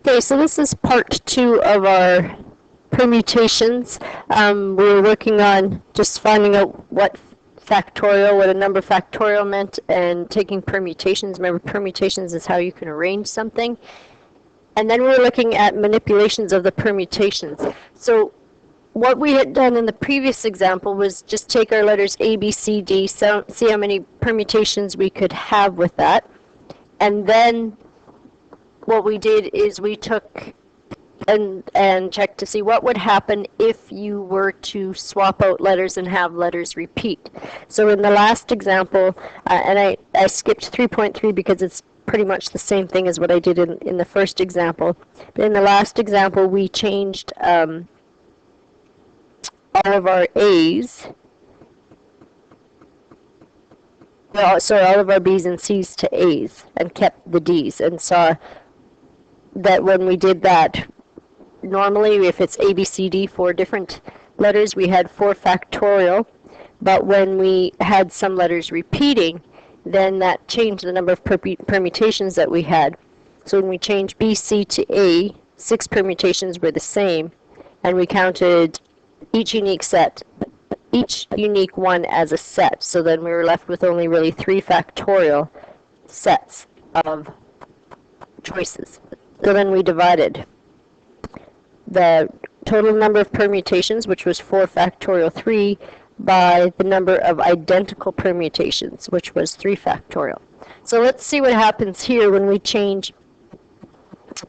Okay, so this is part 2 of our permutations. We were working on just finding out what a number factorial meant, and taking permutations. Remember, permutations is how you can arrange something. And then we were looking at manipulations of the permutations. So what we had done in the previous example was just take our letters A, B, C, D, see how many permutations we could have with that. And then what we did is we took and checked to see what would happen if you were to swap out letters and have letters repeat. So in the last example, and I skipped 3.3 because it's pretty much the same thing as what I did in the first example. But in the last example, we changed all of our A's, sorry, all of our B's and C's to A's, and kept the D's, and saw that when we did that, normally if it's A, B, C, D, 4 different letters, we had 4 factorial, but when we had some letters repeating, then that changed the number of permutations that we had. So when we changed B, C to A, 6 permutations were the same, and we counted each unique one as a set. So then we were left with only really 3 factorial sets of choices. So then we divided the total number of permutations, which was 4 factorial 3, by the number of identical permutations, which was 3 factorial. So let's see what happens here when we change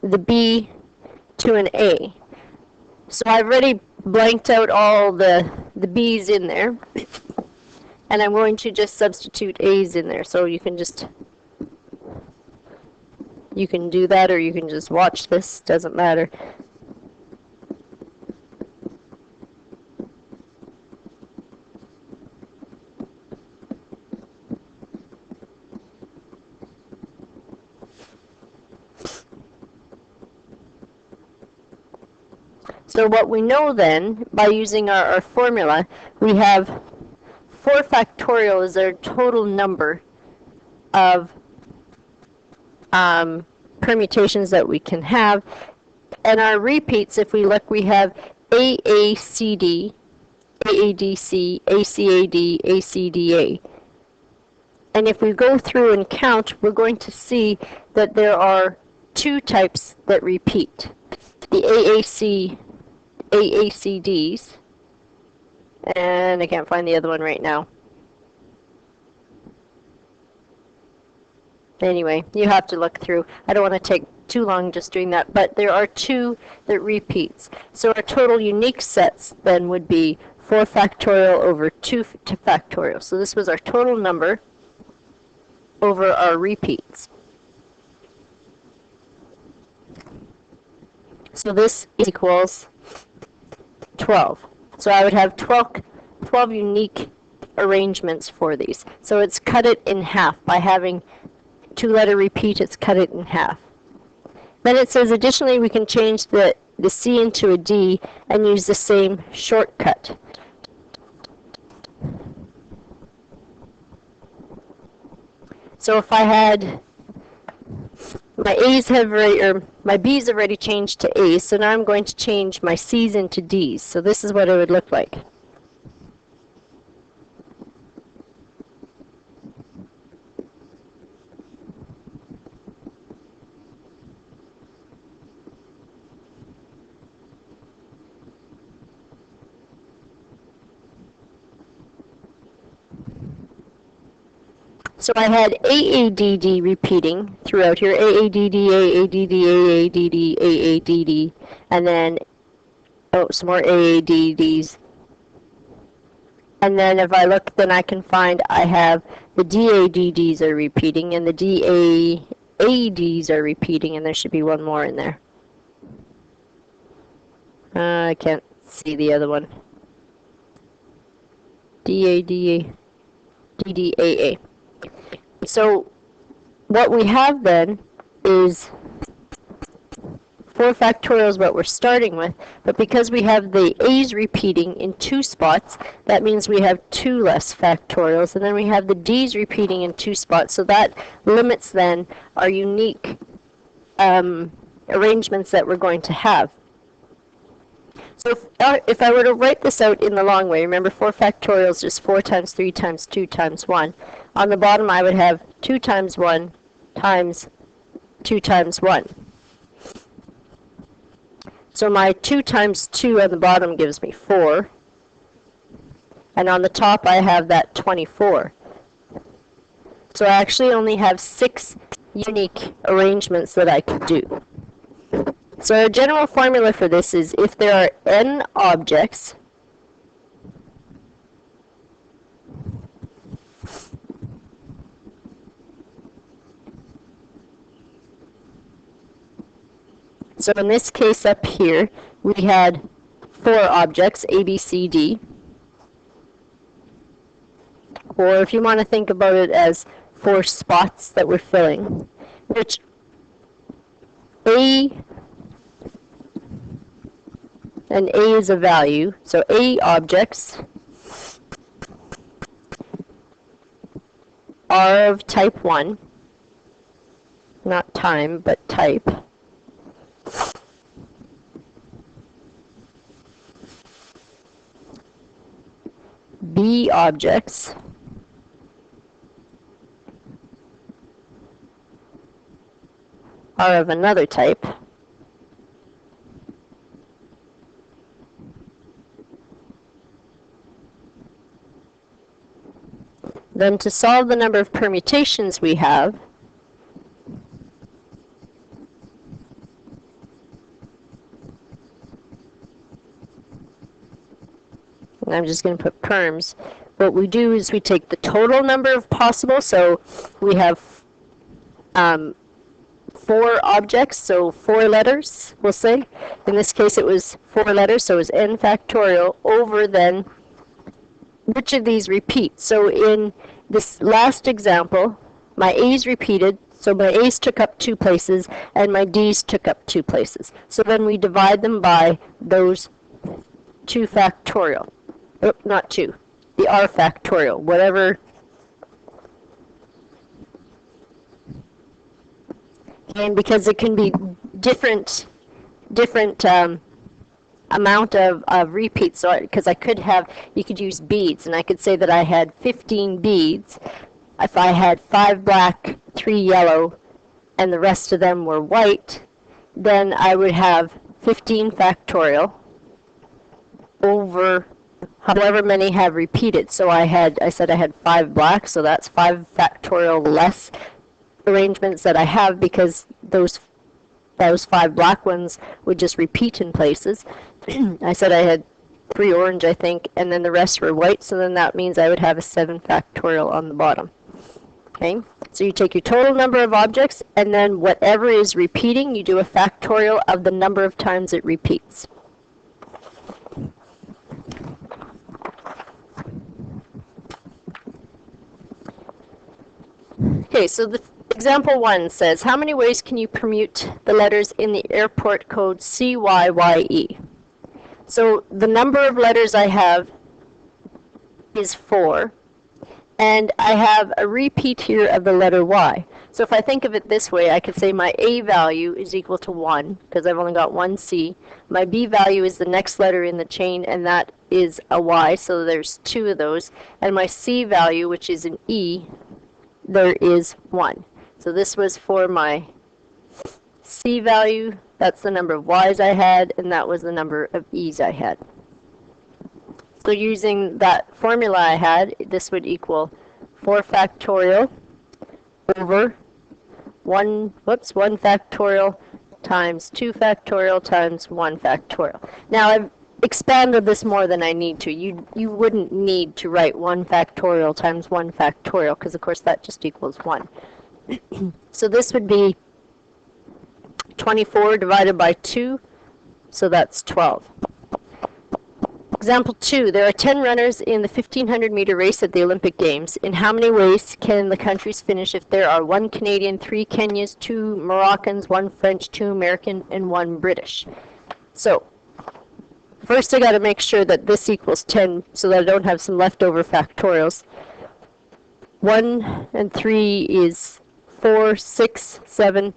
the B to an A. So I've already blanked out all the B's in there, and I'm going to just substitute A's in there. So you can do that, or you can just watch this, doesn't matter. So what we know then, by using our formula, we have 4 factorial is our total number of permutations that we can have. And our repeats, if we look, we have AACD, AADC, ACAD, ACDA. And if we go through and count, we're going to see that there are 2 types that repeat. The AACDs, and I can't find the other one right now. Anyway, you have to look through. I don't want to take too long just doing that, but there are 2 that repeats. So our total unique sets then would be 4 factorial over 2 factorial. So this was our total number over our repeats. So this equals 12. So I would have 12 unique arrangements for these. So it's cut it in half. By having 2-letter repeat, it's cut it in half. Then it says additionally we can change the C into a D and use the same shortcut. So if I had my my B's already changed to A's, so now I'm going to change my C's into D's. So this is what it would look like. So I had AADD repeating throughout here, AADD, AADD, AADD, AADD, and then, some more AADDs. And then if I look, then I can find I have the DADDs are repeating, and the DAADs are repeating, and there should be one more in there. I can't see the other one. DADA, DDAA. So what we have then is 4 factorial is what we're starting with, but because we have the A's repeating in 2 spots, that means we have 2 less factorials, and then we have the D's repeating in 2 spots, so that limits then our unique arrangements that we're going to have. So if I were to write this out in the long way, remember 4 factorial is just 4 times 3 times 2 times 1. On the bottom I would have 2 times 1 times 2 times 1. So my 2 times 2 on the bottom gives me 4. And on the top I have that 24. So I actually only have 6 unique arrangements that I could do. So a general formula for this is if there are n objects, so in this case up here, we had 4 objects, A, B, C, D. Or if you want to think about it as 4 spots that we're filling, which A and A is a value. So A objects are of type 1, not time, but type. B objects are of another type. Then to solve the number of permutations we have, and I'm just going to put perms, what we do is we take the total number of possible, so we have 4 objects, so 4 letters, we'll say. In this case it was 4 letters, so it was n factorial over then which of these repeat. So in this last example, my A's repeated, so my A's took up 2 places, and my D's took up 2 places. So then we divide them by those 2 factorial. Oh, not 2, the R factorial, whatever. And because it can be different amount of repeats, so because I could have, you could use beads, and I could say that I had 15 beads. If I had 5 black, 3 yellow, and the rest of them were white, then I would have 15 factorial over however many have repeated. So I said I had 5 black, so that's 5 factorial less arrangements that I have, because those 5 black ones would just repeat in places. I said I had 3 orange, I think, and then the rest were white, so then that means I would have a 7 factorial on the bottom. Okay, so you take your total number of objects, and then whatever is repeating, you do a factorial of the number of times it repeats. Okay, so the example 1 says, how many ways can you permute the letters in the airport code CYYE? So the number of letters I have is 4, and I have a repeat here of the letter Y. So if I think of it this way, I could say my A value is equal to 1, because I've only got 1 C. My B value is the next letter in the chain, and that is a Y, so there's 2 of those. And my C value, which is an E, there is 1. So this was for my C value, that's the number of Y's I had, and that was the number of E's I had. So using that formula I had, this would equal 4 factorial over 1 factorial times 2 factorial times 1 factorial. Now I've expanded this more than I need to. You wouldn't need to write 1 factorial times 1 factorial, because of course that just equals 1. So this would be 24 divided by 2, so that's 12. Example 2, there are 10 runners in the 1500 meter race at the Olympic Games. In how many ways can the countries finish if there are 1 Canadian, 3 Kenyans, 2 Moroccans, 1 French, 2 American, and 1 British? So first I got to make sure that this equals 10 so that I don't have some leftover factorials. 1 and 3 is 4, 6, 7,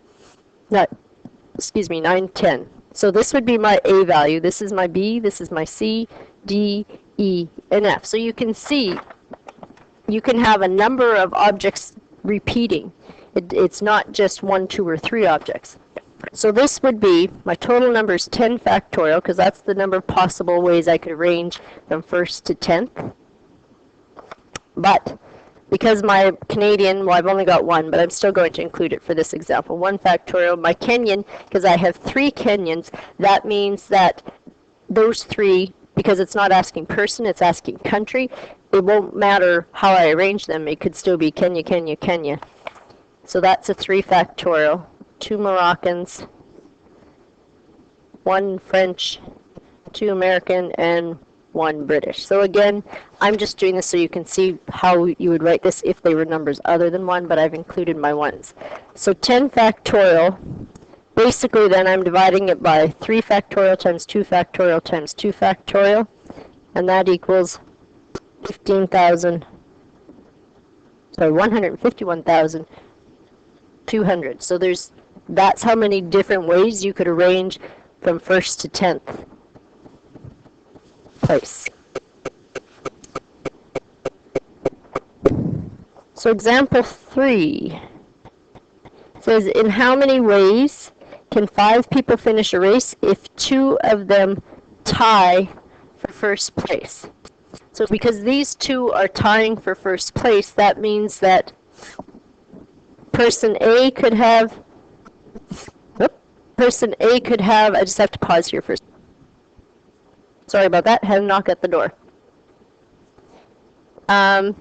excuse me, 9, 10. So this would be my A value. This is my B, this is my C, D, E, and F. So you can see you can have a number of objects repeating. It's not just 1, 2, or 3 objects. So this would be, my total number is 10 factorial, because that's the number of possible ways I could arrange from first to 10th. But because my Canadian, well, I've only got one, but I'm still going to include it for this example. 1 factorial. My Kenyan, because I have 3 Kenyans, that means that those 3, because it's not asking person, it's asking country, it won't matter how I arrange them. It could still be Kenya, Kenya, Kenya. So that's a 3 factorial. 2 Moroccans, 1 French, 2 American, and 1 British. So again, I'm just doing this so you can see how you would write this if they were numbers other than 1, but I've included my ones. So 10 factorial, basically then I'm dividing it by 3 factorial times 2 factorial times 2 factorial, and that equals 151,200. So that's how many different ways you could arrange from first to 10th place. So example 3 says, in how many ways can 5 people finish a race if 2 of them tie for first place? So because these 2 are tying for first place, that means that person A could have, I just have to pause here first. Sorry about that, had a knock at the door. So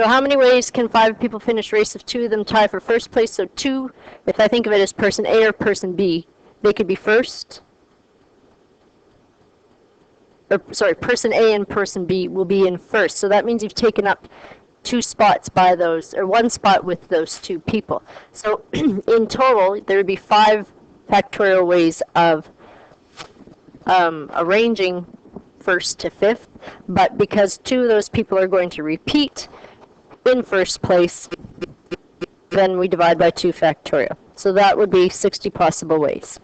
how many ways can 5 people finish a race if 2 of them tie for first place? So 2, if I think of it as person A or person B, they could be first. Or, sorry, person A and person B will be in first. So that means you've taken up 2 spots by those, or 1 spot with those 2 people. So in total, there would be 5 factorial ways of arranging first to 5th, but because 2 of those people are going to repeat in first place, then we divide by 2 factorial. So that would be 60 possible ways.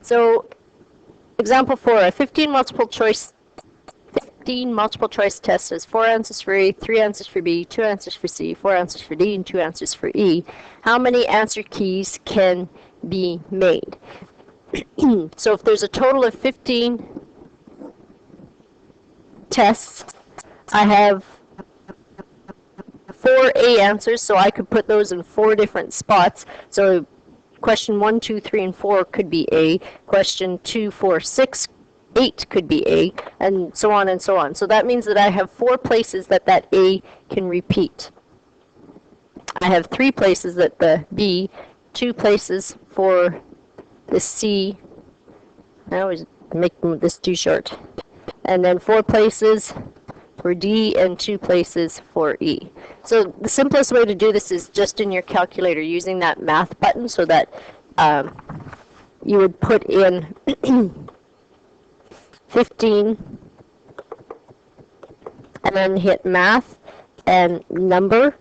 So example 4, a 15 multiple choice test has 4 answers for A, 3 answers for B, 2 answers for C, 4 answers for D, and 2 answers for E. How many answer keys can be made? So if there's a total of 15 tests, I have 4 A answers, so I could put those in 4 different spots. So question 1, 2, 3, and 4 could be A. Question 2, 4, 6, 8 could be A, and so on and so on. So that means that I have 4 places that A can repeat. I have 3 places that the B, 2 places for the C. I always make this too short. And then 4 places for D and 2 places for E. So the simplest way to do this is just in your calculator using that math button, so that you would put in 15 and then hit math and number,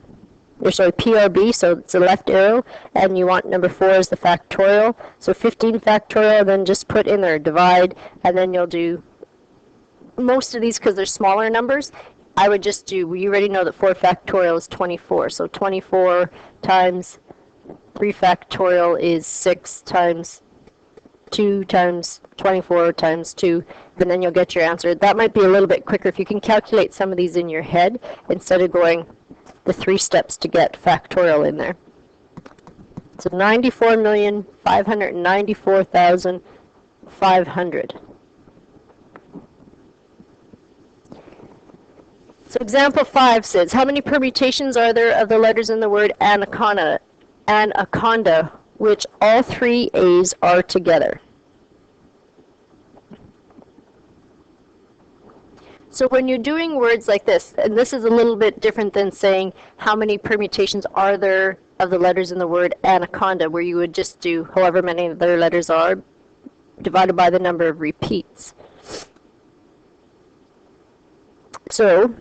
or sorry, PRB, so it's the left arrow, and you want number 4 as the factorial. So 15 factorial, then just put in there divide, and then you'll do most of these, because they're smaller numbers, I would just do, well, you already know that 4 factorial is 24. So 24 times 3 factorial is 6 times 2 times 24 times 2, and then you'll get your answer. That might be a little bit quicker if you can calculate some of these in your head instead of going the 3 steps to get factorial in there. So 94,594,500. So example 5 says, how many permutations are there of the letters in the word anaconda, which all 3 A's are together? So when you're doing words like this, and this is a little bit different than saying how many permutations are there of the letters in the word anaconda, where you would just do however many their letters are divided by the number of repeats. So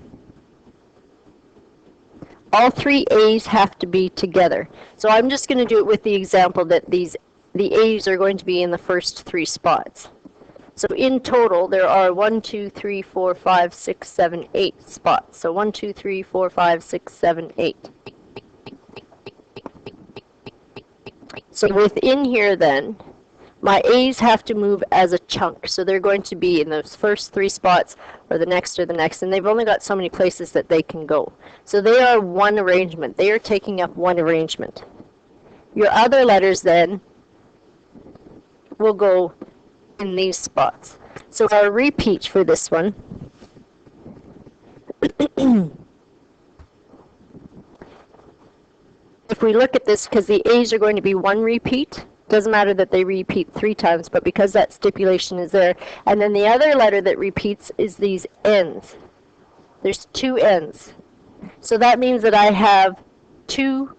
all three A's have to be together. So I'm just going to do it with the example that the A's are going to be in the first three spots. So in total, there are 1, 2, 3, 4, 5, 6, 7, 8 spots. So 1, 2, 3, 4, 5, 6, 7, 8. So within here then, my A's have to move as a chunk. So they're going to be in those first three spots or the next, and they've only got so many places that they can go. So they are one arrangement. They are taking up one arrangement. Your other letters then will go in these spots. So our repeat for this one if we look at this, because the A's are going to be one repeat, doesn't matter that they repeat 3 times, but because that stipulation is there. And then the other letter that repeats is these N's. There's 2 N's. So that means that I have 2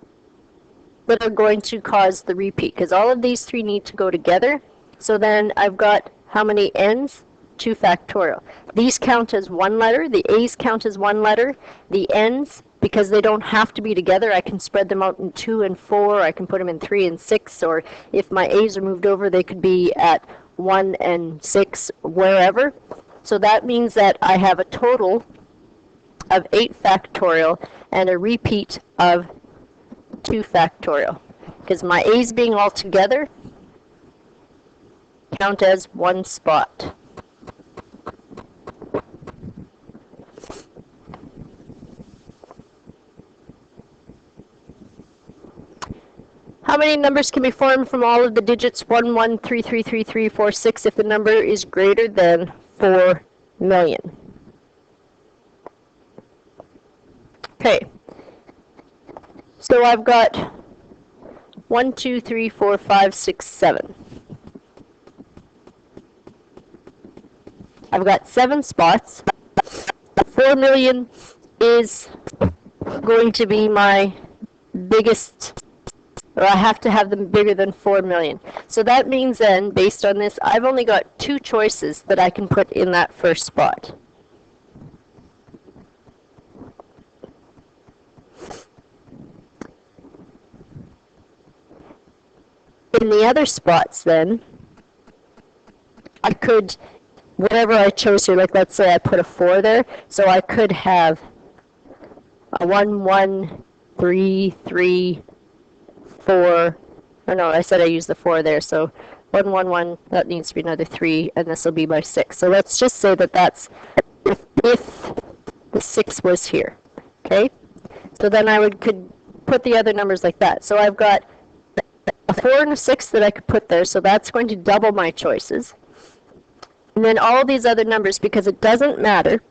that are going to cause the repeat, because all of these 3 need to go together. So then I've got how many N's? 2 factorial. These count as one letter. The A's count as one letter. The N's, because they don't have to be together, I can spread them out in 2 and 4. I can put them in 3 and 6. Or if my A's are moved over, they could be at 1 and 6, wherever. So that means that I have a total of 8 factorial and a repeat of 2 factorial. Because my A's being all together count as one spot. How many numbers can be formed from all of the digits 1, 1, 3, 3, 3, 3, 4, 6 if the number is greater than 4 million? Okay. So I've got 1, 2, 3, 4, 5, 6, 7. I've got 7 spots. 4 million is going to be my biggest, or I have to have them bigger than 4 million. So that means then, based on this, I've only got 2 choices that I can put in that first spot. In the other spots then, I could, whatever I chose here, like let's say I put a 4 there, so I could have a 1, 1, 3, 3, 4, oh no, I said I used the 4 there, so 1, 1, 1, that needs to be another 3, and this will be my 6. So let's just say that that's if the 6 was here, okay? So then I could put the other numbers like that. So I've got a 4 and a 6 that I could put there, so that's going to double my choices. And then all these other numbers, because it doesn't matter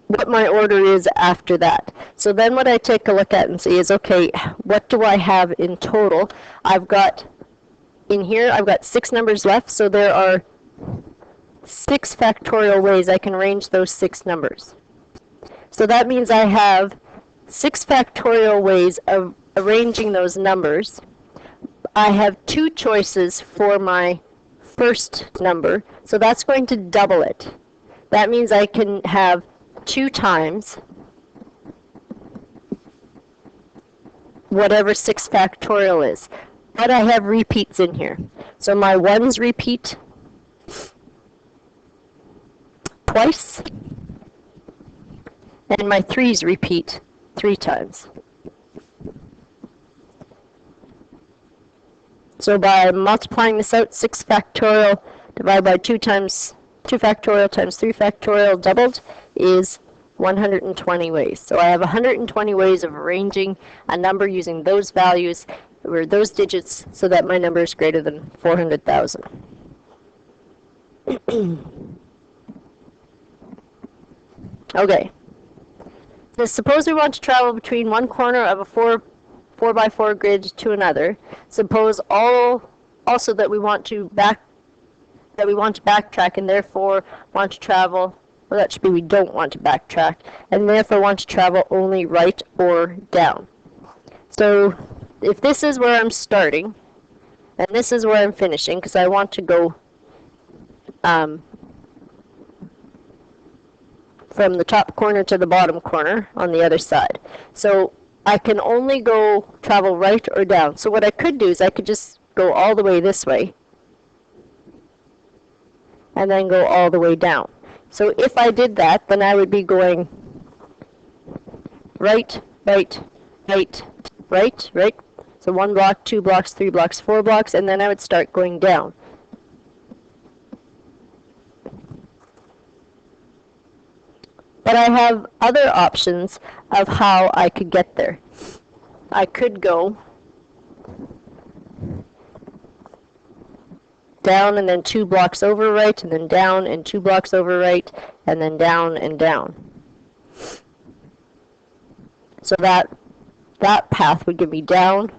what my order is after that. So then what I take a look at and see is, okay, what do I have in total? I've got, in here, I've got 6 numbers left, so there are 6 factorial ways I can arrange those 6 numbers. So that means I have 6 factorial ways of arranging those numbers. I have 2 choices for my first number, so that's going to double it. That means I can have 2 times whatever 6 factorial is. But I have repeats in here. So my 1's repeat twice, and my 3's repeat 3 times. So by multiplying this out, 6 factorial divided by 2 factorial times 3 factorial doubled is 120 ways. So I have 120 ways of arranging a number using those values, or those digits, so that my number is greater than 400,000. Okay. So suppose we want to travel between one corner of a 4x4 grid to another. Suppose also that we want to backtrack and therefore want to travel, well, that should be we don't want to backtrack, and therefore want to travel only right or down. So if this is where I'm starting, and this is where I'm finishing, because I want to go from the top corner to the bottom corner on the other side. So I can only travel right or down. So what I could do is I could just go all the way this way and then go all the way down. So if I did that, then I would be going right, right, right, right, right. So 1 block, 2 blocks, 3 blocks, 4 blocks, and then I would start going down. But I have other options of how I could get there. I could go down and then 2 blocks over right, and then down and 2 blocks over right, and then down and down. So that path would give me down,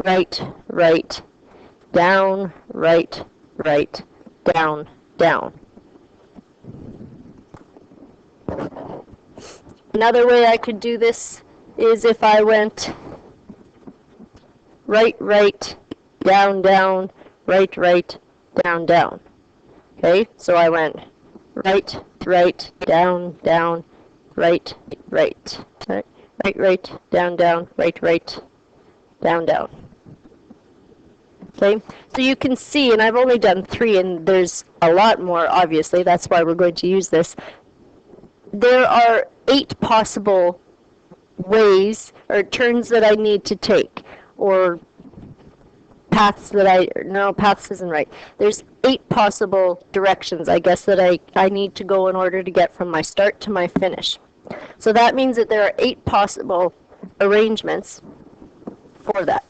right, right, down, right, right, down, down. Another way I could do this is if I went right, right, down, down, right, right, down, down. Okay, so I went right, right, down, down, right, right, right, right, right, down, down, right, right, down, down. Okay, so you can see, and I've only done 3, and there's a lot more, obviously. That's why we're going to use this. There are 8 possible ways or turns that I need to take, or paths that no, paths isn't right. There's 8 possible directions, I guess, that I need to go in order to get from my start to my finish. So that means that there are 8 possible arrangements for that.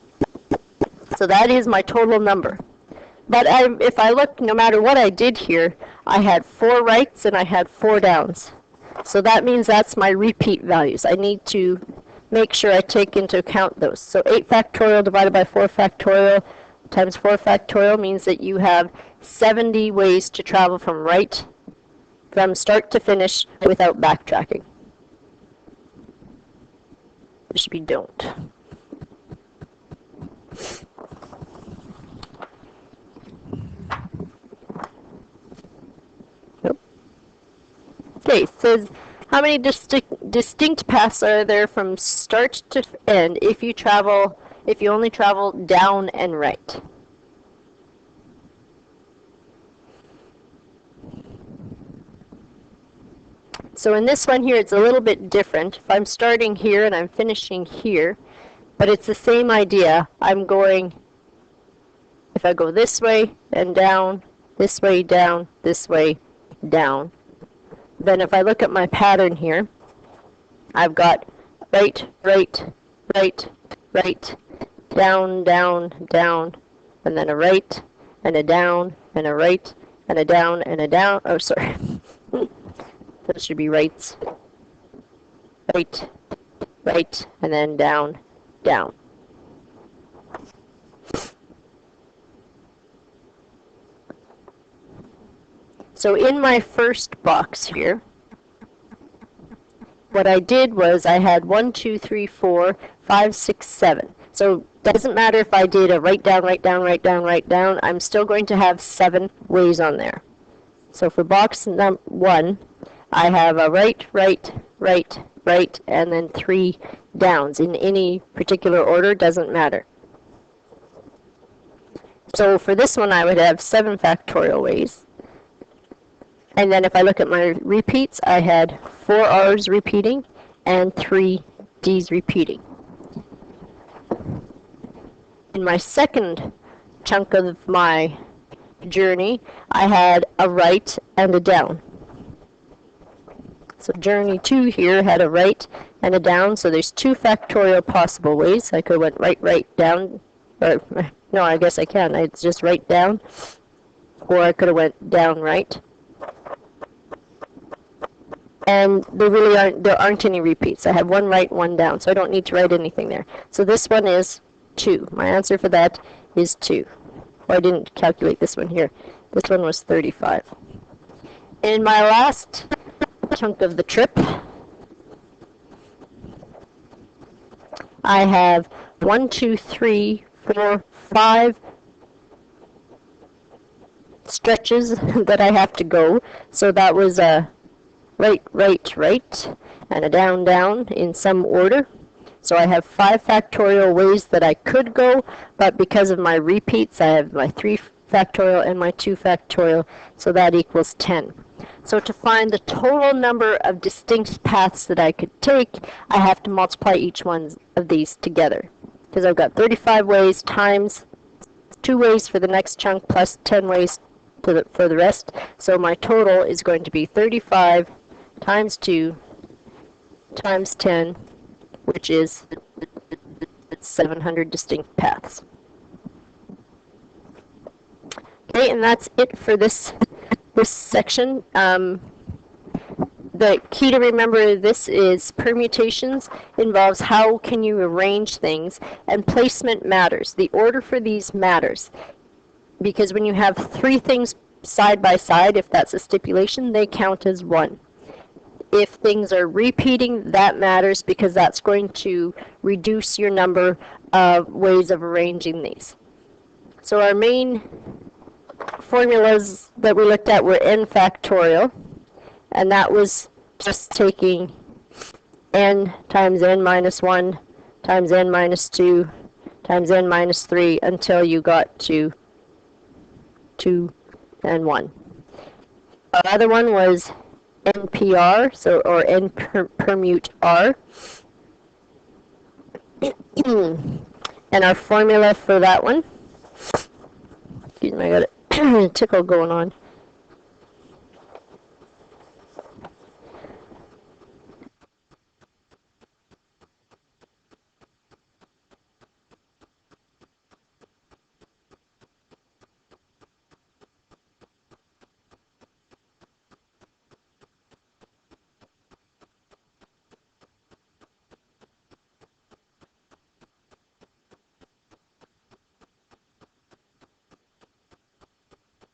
So that is my total number. But if I look, no matter what I did here, I had 4 rights and I had 4 downs. So that means that's my repeat values. I need to make sure I take into account those. So 8 factorial divided by 4 factorial times 4 factorial means that you have 70 ways to travel from start to finish without backtracking. It should be don't. Okay, it says how many distinct paths are there from start to end if you only travel down and right? So in this one here, it's a little bit different. If I'm starting here and I'm finishing here, but it's the same idea. If I go this way and down, this way down, this way down. Then if I look at my pattern here, I've got right, right, right, right, down, down, down, and then a right, and a down, and a right, and a down, and a down. Oh, sorry. That should be rights. Right, right, and then down, down. So in my first box here, what I did was I had 1, 2, 3, 4, 5, 6, 7. So it doesn't matter if I did a right down, right down, right down, right down. I'm still going to have 7 ways on there. So for box 1, I have a right, right, right, right, and then 3 downs. In any particular order, doesn't matter. So for this one, I would have 7 factorial ways. And then if I look at my repeats, I had 4 R's repeating and 3 D's repeating. In my second chunk of my journey, I had a right and a down. So journey 2 here had a right and a down, so there's 2 factorial possible ways. I could have went right, right, down, or no, I guess I can. It's just right down, or I could have went down, right. And there aren't any repeats. I have 1 right, 1 down, so I don't need to write anything there. So this one is 2. My answer for that is 2. Well, I didn't calculate this one here. This one was 35. In my last chunk of the trip, I have 1, 2, 3, 4, 5 stretches that I have to go. So that was a right, right, right, and a down, down in some order. So I have 5 factorial ways that I could go, but because of my repeats, I have my 3 factorial and my 2 factorial, so that equals 10. So to find the total number of distinct paths that I could take, I have to multiply each one of these together. Because I've got 35 ways times 2 ways for the next chunk plus 10 ways for the rest. So my total is going to be 35 times 2 times 10, which is 700 distinct paths. Okay, and that's it for this section. The key to remember this is permutations involves how can you arrange things, and placement matters. The order for these matters, because when you have 3 things side by side, if that's a stipulation, they count as 1. If things are repeating, that matters because that's going to reduce your number of ways of arranging these. So our main formulas that we looked at were n factorial, and that was just taking n times n minus 1 times n minus 2 times n minus 3 until you got to 2 and 1. Our other one was NPR, so or n permute R. And our formula for that one, excuse me, I got a tickle going on.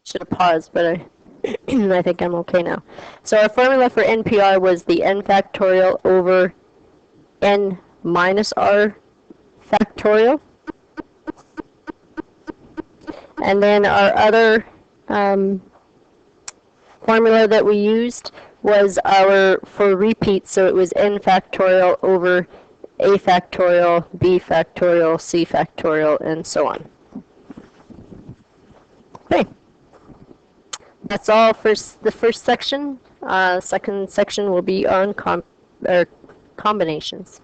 Should have paused, but I think I'm okay now. So our formula for NPR was the n factorial over n minus r factorial. And then our other formula that we used was our for repeats, so it was n factorial over a factorial, b factorial, c factorial, and so on. Okay. That's all for the first section. Second section will be on combinations.